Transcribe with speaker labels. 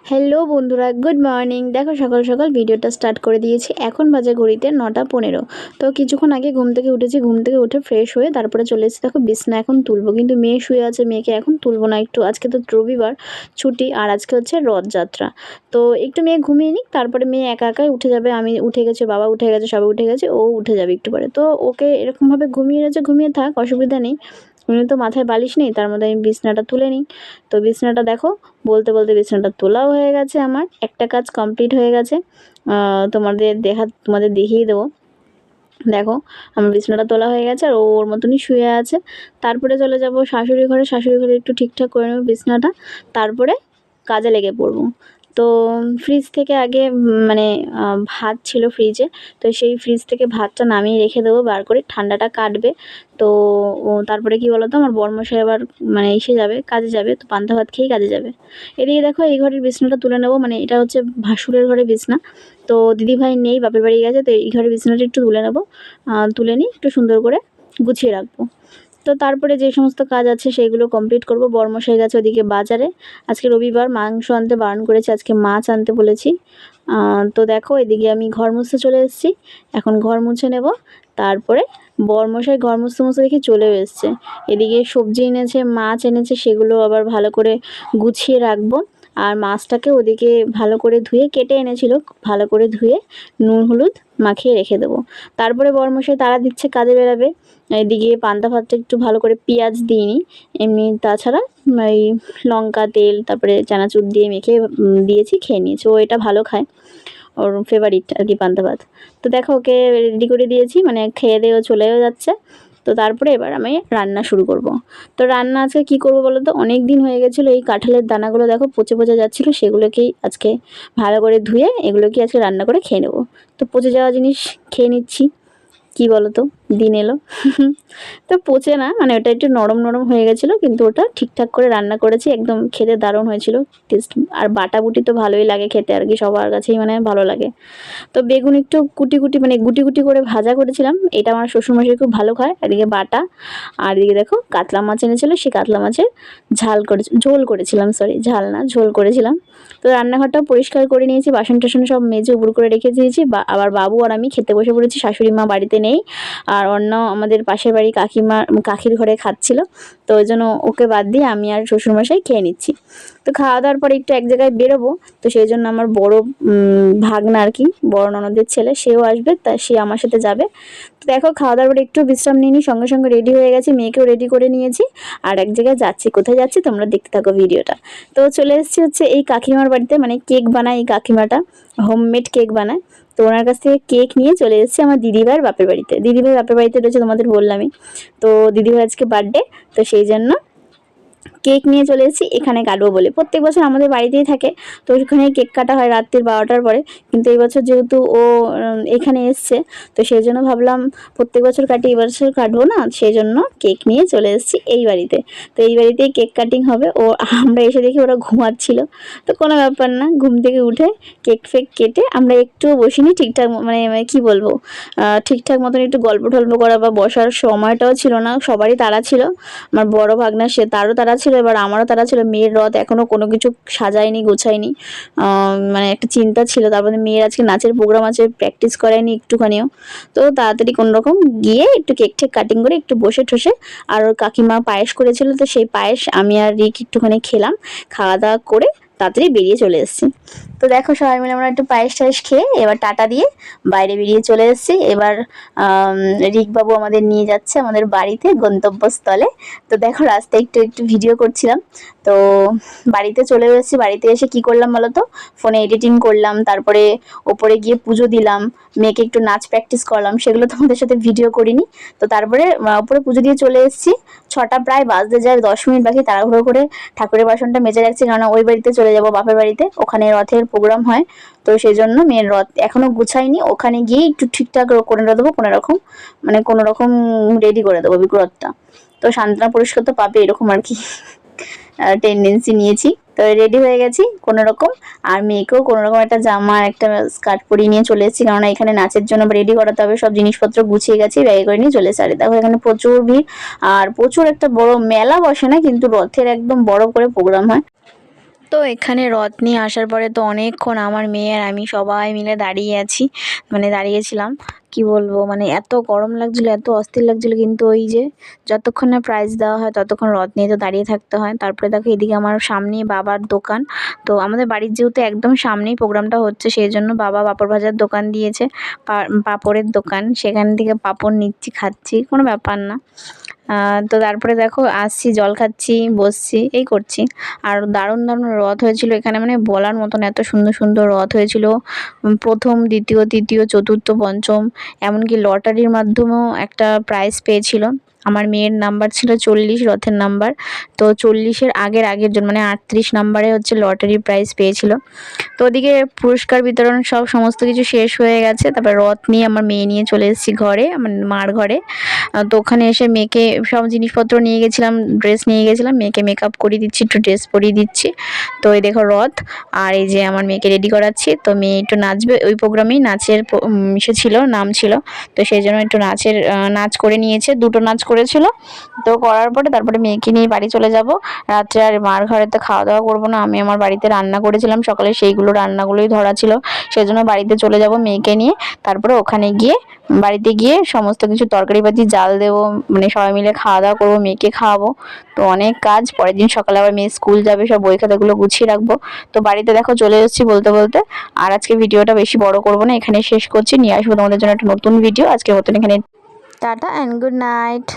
Speaker 1: Hello বন্ধুরা, good morning. দেখো সকাল সকাল ভিডিওটা স্টার্ট করে দিয়েছি। এখন বাজে ঘড়িতে 9টা 15। তো কিছুক্ষণ আগে ঘুম থেকে উঠেছি, ঘুম থেকে উঠে ফ্রেশ হয়ে তারপরে চলে এসেছি। দেখো বিছনা এখন তুলবো, কিন্তু মেয়ে শুয়ে আছে, মেয়েকে এখন তুলবো না। একটু আজকে তো রবিবার ছুটি, আর আজকে হচ্ছে রথযাত্রা। তো একটু মেয়ে ঘুমিয়ে নিক, তারপরে মেয়ে একা একাই উঠে যাবে। আমি উঠে গেছে, বাবা উঠে গেছে, সবাই উঠে গেছে, ও উঠে যাবে একটু পরে। তো ওকে এরকমভাবে ঘুমিয়ে রয়েছে, ঘুমিয়ে থাক, অসুবিধা নেই। উনি তো মাথায় বালিশ নেই, তার মধ্যে আমি বিছনাটা তুলে নিই। তো বিছনাটা দেখো বলতে বলতে বিছানাটা তোলাও হয়ে গেছে, আমার একটা কাজ কমপ্লিট হয়ে গেছে। তোমাদের দেখিয়ে দেবো। দেখো আমার বিছানাটা তোলা হয়ে গেছে, আর ওর মতনই শুয়ে আছে। তারপরে চলে যাব শাশুড়ি ঘরে, শাশুড়ি ঘরে একটু ঠিকঠাক করে নেবো বিছানাটা, তারপরে কাজে লেগে পড়বো। তো ফ্রিজ থেকে আগে মানে ভাত ছিল ফ্রিজে, তো সেই ফ্রিজ থেকে ভাতটা নামিয়ে রেখে দেবো, বার করে ঠান্ডাটা কাটবে। তো তারপরে কি বলতো, আমার বরমশাই আবার মানে এসে যাবে, কাজে যাবে, তো পান্তা ভাত খেয়েই কাজে যাবে। এদিকে দেখো এই ঘরের বিছানাটা তুলে নেবো, মানে এটা হচ্ছে ভাসুরের ঘরে বিছনা। তো দিদিভাই নেই, বাপের বাড়ি গেছে, তো এই ঘরের বিছানাটা একটু তুলে নেবো, তুলে নিই, একটু সুন্দর করে গুছিয়ে রাখবো। তো তারপরে যে সমস্ত কাজ আছে সেইগুলো কমপ্লিট করব। বরমশাই গেছে ওদিকে বাজারে, আজকে রবিবার মাংস আনতে বারণ করেছে, আজকে মাছ আনতে বলেছি। তো দেখো এদিকে আমি ঘর মুছতে চলে এসেছি, এখন ঘর মুছে নেব। তারপরে বরমশাই ঘর মুছতে মুছতে দেখি চলেও এসছে। এদিকে সবজি এনেছে, মাছ এনেছে, সেগুলো আবার ভালো করে গুছিয়ে রাখবো। আর মাছটাকে ওদিকে ভালো করে ধুয়ে কেটে এনেছিল, ভালো করে ধুয়ে নুন হলুদ মাখিয়ে রেখে দেবো। তারপরে বরমশাই তাড়া দিচ্ছে, কাজে বেরাবে। এদিকে পান্তা ভাতটা একটু ভালো করে পেঁয়াজ দিইনি, এমনি তাছাড়া এই লঙ্কা তেল তারপরে চানাচুর দিয়ে মেখে দিয়েছি, খেয়ে নিয়েছি। ও এটা ভালো খায়, ওর ফেভারিট আর কি পান্তা ভাত। তো দেখো ওকে রেডি করে দিয়েছি, মানে খেয়ে দিয়ে ও চলেও যাচ্ছে। তো তারপরে এবার আমি রান্না শুরু করব। তো রান্না আজকে কী করবো বলো তো, অনেক দিন হয়ে গেছিলো এই কাঁঠালের দানাগুলো দেখো পচে পচে যাচ্ছিলো, সেগুলোকেই আজকে ভালো করে ধুয়ে এগুলোকে আজকে রান্না করে খেয়ে নেবো। তো পচে যাওয়া জিনিস খেয়ে নিচ্ছি, কি বলো তো, দিন এলো। তো পচে না, মানে ওটা একটু নরম নরম হয়ে গেছিলো, কিন্তু ওটা ঠিকঠাক করে রান্না করেছি, একদম খেতে দারুণ হয়েছিল টেস্ট। আর বাটাবুটি তো ভালোই লাগে খেতে আর কি, সবার কাছেই মানে ভালো লাগে। তো বেগুন একটু কুটি কুটি মানে গুটি গুটি করে ভাজা করেছিলাম, এটা আমার শ্বশুরমশাই খুব ভালো খায়। এদিকে বাটা, আর এদিকে দেখো কাতলা মাছ এনেছিল, সেই কাতলা মাছের ঝোল করেছিলাম, সরি ঝাল না, ঝোল করেছিলাম। তো রান্নাঘরটাও পরিষ্কার করে নিয়েছি, বাসন টাসন সব মেজে উপর করে রেখে দিয়েছি। আবার বাবু আর আমি খেতে বসে পড়েছি, শাশুড়ি মা বাড়িতে নেই, আর অন্য আমাদের পাশের বাড়ি কাকির ঘরে খাচ্ছিল। তো ওই জন্য ওকে বাদ দিয়ে আমি আর শ্বশুরমশাই খেয়ে নিচ্ছি। তো খাওয়া দাওয়ার পরে একটু এক জায়গায় বেরোবো, তো সেই জন্য আমার বড় ভাগনা আর কি, বড় ননদের ছেলে, সেও আসবে, তা সে আমার সাথে যাবে। তো দেখো খাওয়া দাওয়ার পরে একটু বিশ্রাম নিয়ে সঙ্গে সঙ্গে রেডি হয়ে গেছি, মেয়েকেও রেডি করে নিয়েছি, আর এক জায়গায় যাচ্ছি। কোথায় যাচ্ছি তোমরা দেখতে থাকো ভিডিওটা। তো চলে এসেছি হচ্ছে এই কাকিমার বাড়িতে, মানে কেক বানায় এই কাকিমাটা, হোমমেড কেক বানায়। তো ওনার কাছ থেকে কেক নিয়ে চলে এসেছি আমার দিদিভাইয়ের বাপের বাড়িতে। দিদিভাই বাপের বাড়িতে রয়েছে, তোমাদের বললামই। তো দিদিভাই আজকে বার্থডে, তো সেই জন্য কেক নিয়ে চলে এসেছি, এখানে কাটবো বলে। প্রত্যেক বছর আমাদের বাড়িতেই থাকে, তো ওখানে কেক কাটা হয় রাত্রির 12টার পরে, কিন্তু এই বছর যেহেতু ও এখানে এসছে, তো সেই জন্য ভাবলাম প্রত্যেক বছর কাটি, এই বছর কাটবো না, সেই জন্য কেক নিয়ে চলে এসেছি এই বাড়িতে। তো এই বাড়িতেই কেক কাটিং হবে। ও আমরা এসে দেখি ওরা ঘুমাচ্ছিল, তো কোনো ব্যাপার না, ঘুম থেকে উঠে কেক ফেক কেটে আমরা একটুও বসিনি, ঠিকঠাক মানে কি বলবো, ঠিকঠাক মতন একটু গল্প টল্প করা বা বসার সময়টাও ছিল না, সবারই তাড়া ছিল। আমার বড় ভাগনা সে তারও তাড়া ছিল, এবার আমারও তাড়া ছিল। মেয়ের রথ এখনও কোনো কিছু সাজায়নি, গোছায়নি, মানে একটা চিন্তা ছিল। তারপরে মেয়ের আজকে নাচের প্রোগ্রাম আছে, প্র্যাকটিস করায়নি একটুখানিও। তো তাড়াতাড়ি কোনোরকম গিয়ে একটু কেক ঠেক কাটিং করে একটু বসে ঠসে, আর ওর কাকিমা পায়েস করেছিল, তো সেই পায়েস আমি আর রিক একটুখানি খেলাম, খাওয়া দাওয়া করে তাড়াতাড়ি বেরিয়ে চলে এসেছি। তো দেখো সবাই মিলে আমরা একটু পায়েস টায়েস খেয়ে এবার টাটা দিয়ে বাইরে বেরিয়ে চলে এসেছি। এবার রিকবাবু আমাদের নিয়ে যাচ্ছে আমাদের বাড়িতে, গন্তব্যস্থলে। তো দেখো রাস্তায় একটু একটু ভিডিও করছিলাম। তো বাড়িতে চলে এসেছি, বাড়িতে এসে কি করলাম বলো তো, ফোনে এডিটিং করলাম, তারপরে ওপরে গিয়ে পুজো দিলাম, মেয়েকে একটু নাচ প্র্যাকটিস করলাম, সেগুলো তোমাদের সাথে ভিডিও করিনি। তো তারপরে ওপরে পুজো দিয়ে চলে এসেছি, 6টা প্রায় বাজতে যায়, 10 মিনিট বাকি, তাড়াহুড়ো করে ঠাকুরের বাসনটা মেজে রাখছি, কারণ ওই বাড়িতে চলে যাব বাপের বাড়িতে, ওখানে রথের প্রোগ্রাম হয়। তো সেই জন্য মেয়ের রথ এখনও গুছাইনি, ওখানে গিয়ে একটু ঠিকঠাক করে দেবো, কোনোরকম মানে কোনোরকম রেডি করে দেবো রথটা। তো সান্ত্বনা পুরস্কার তো পাবে, এরকম আর কি টেন্ডেন্সি নিয়েছি। তো রেডি হয়ে গেছি কোনোরকম, আর মেয়েকেও কোনোরকম একটা জামা আর একটা স্কার্ট পরিয়ে নিয়ে চলে এসেছি, কারণ এখানে নাচের জন্য রেডি করাতে হবে, সব জিনিসপত্র গুছিয়ে গেছি, ব্যাগে করে নিয়ে চলে এসেছি। আর দেখো এখানে প্রচুর ভিড়, আর প্রচুর একটা বড় মেলা বসে না, কিন্তু রথের একদম বড় করে প্রোগ্রাম হয়। তো এখানে রথ নিয়ে আসার পরে তো অনেকক্ষণ আমার মেয়ে আর আমি সবাই মিলে দাঁড়িয়ে আছি, মানে দাঁড়িয়েছিলাম। কি বলবো, মানে এত গরম লাগছিলো, এত অস্থির লাগছিলো, কিন্তু ওই যে যতক্ষণ না প্রাইজ দেওয়া হয় ততক্ষণ রথ নিয়ে তো দাঁড়িয়ে থাকতে হয়। তারপরে দেখো এদিকে আমার সামনেই বাবার দোকান। তো আমাদের বাড়ির যেহেতু একদম সামনেই প্রোগ্রামটা হচ্ছে, সেই জন্য বাবা পাঁপড় ভাজার দোকান দিয়েছে, পাঁপড়ের দোকান, সেখান থেকে পাঁপড় নিচ্ছি, খাচ্ছি, কোনো ব্যাপার না। তো তারপরে দেখো আসছি, জল খাচ্ছি, বসছি, এই করছি। আর দারুণ দারুণ রথ হয়েছিল এখানে, মানে বলার মতন এত সুন্দর সুন্দর রথ হয়েছিল। প্রথম, দ্বিতীয়, তৃতীয়, চতুর্থ, পঞ্চম, এমনকি লটারির মাধ্যমেও একটা প্রাইজ পেয়েছিল। আমার মেয়ের নাম্বার ছিল 40, রথের নাম্বার। তো 40-এর আগের জন মানে 38 নাম্বারে হচ্ছে লটারি প্রাইজ পেয়েছিল। তো ওদিকে পুরস্কার বিতরণ সব সমস্ত কিছু শেষ হয়ে গেছে। তারপর রথ নিয়ে আমার মেয়ে নিয়ে চলে এসেছি ঘরে, আমার মার ঘরে। তো ওখানে এসে মেয়েকে সব জিনিসপত্র নিয়ে গেছিলাম, ড্রেস নিয়ে গেছিলাম, মেয়েকে মেকআপ করিয়ে দিচ্ছি, একটু ড্রেস পরিয়ে দিচ্ছি। তো এই দেখো রথ, আর এই যে আমার মেয়েকে রেডি করাচ্ছি। তো মেয়ে একটু নাচবে, ওই প্রোগ্রামেই নাচের ইসে ছিল, নাম ছিল। তো সেই জন্য একটু নাচ করে নিয়েছে, দুটো নাচ করেছিল। তো করার পরে তারপরে মেয়েকে নিয়ে বাড়ি চলে যাব। রাত্রে আর মার ঘরে তো খাওয়া দাওয়া করবো না, আমি আমার বাড়িতে রান্না করেছিলাম সকালে, সেইগুলো রান্নাগুলোই ধরা ছিল, সেই জন্য বাড়িতে চলে যাব মেয়েকে নিয়ে। তারপরে ওখানে গিয়ে, বাড়িতে গিয়ে সমস্ত কিছু তরকারিপাতি জাল দেবো, মানে সবাই মিলে খাওয়া দাওয়া করবো, মেয়েকে খাওয়াবো। তো অনেক কাজ, পরের দিন সকালে আবার মেয়ে স্কুল যাবে, সব বই খাতাগুলো গুছিয়ে রাখবো। তো বাড়িতে দেখো চলে এসেছি বলতে বলতে। আর আজকে ভিডিওটা বেশি বড় করবো না, এখানে শেষ করছি, নিয়ে আসবো তোমাদের জন্য একটা নতুন ভিডিও। আজকের মতন এখানে টাটা অ্যান্ড গুড নাইট।